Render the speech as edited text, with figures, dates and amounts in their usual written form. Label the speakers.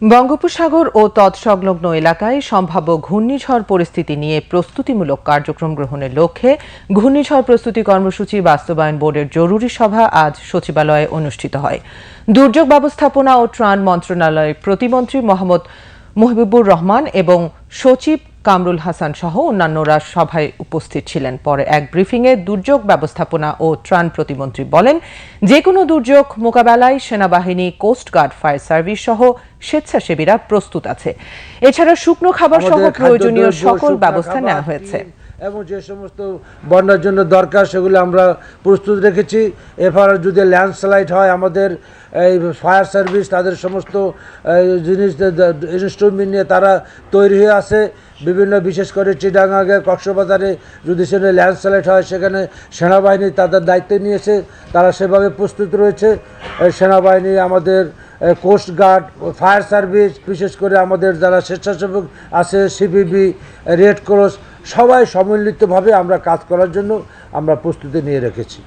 Speaker 1: বঙ্গোপসাগর ও তৎসংলগ্ন এলাকায় সম্ভাব্য ঘূর্ণিঝড় পরিস্থিতি নিয়ে প্রস্তুতিমূলক কার্যক্রম গ্রহণের লক্ষ্যে ঘূর্ণিঝড় প্রস্তুতি কর্মসূচি বাস্তবায়ন বোর্ডের জরুরি সভা আজ সচিবালয়ে অনুষ্ঠিত হয়। দুর্যোগ ব্যবস্থাপনা ও ত্রাণ মন্ত্রণালয়ের প্রতিমন্ত্রী মোহাম্মদ মুহিবুর রহমান এবং সচিব কামরুল হাসান সহ অন্যান্যরা সভায় উপস্থিত ছিলেন। পরে এক ব্রিফিংয়ে দুর্যোগ ব্যবস্থাপনা ও ত্রাণ প্রতিমন্ত্রী বলেন, যে কোনো দুর্যোগ মোকাবেলায় সেনাবাহিনী, কোস্টগার্ড, ফায়ার সার্ভিস সহ স্বেচ্ছাসেবীরা প্রস্তুত আছে। এছাড়া শুকনো খাবার সহ প্রয়োজনীয় সকল ব্যবস্থা নেওয়া হয়েছে
Speaker 2: এবং যে সমস্ত বন্যার জন্য দরকার সেগুলো আমরা প্রস্তুত রেখেছি। এরপর যদি ল্যান্ডস্লাইড হয়, আমাদের এই ফায়ার সার্ভিস তাদের সমস্ত জিনিস ইনস্ট্রুমেন্ট নিয়ে তারা তৈরি হয়ে আছে। বিভিন্ন বিশেষ করে চিটাগাঙে, কক্সবাজারে যদি সেখানে ল্যান্ডস্লাইড হয় সেখানে সেনাবাহিনী তাদের দায়িত্ব নিয়েছে, তারা সেভাবে প্রস্তুত রয়েছে। সেনাবাহিনী, আমাদের কোস্টগার্ড, ফায়ার সার্ভিস, বিশেষ করে আমাদের যারা স্বেচ্ছাসেবক আছে, সিপিবি, রেড ক্রস, সবাই সম্মিলিতভাবে আমরা কাজ করার জন্য আমরা প্রস্তুতি নিয়ে রেখেছি।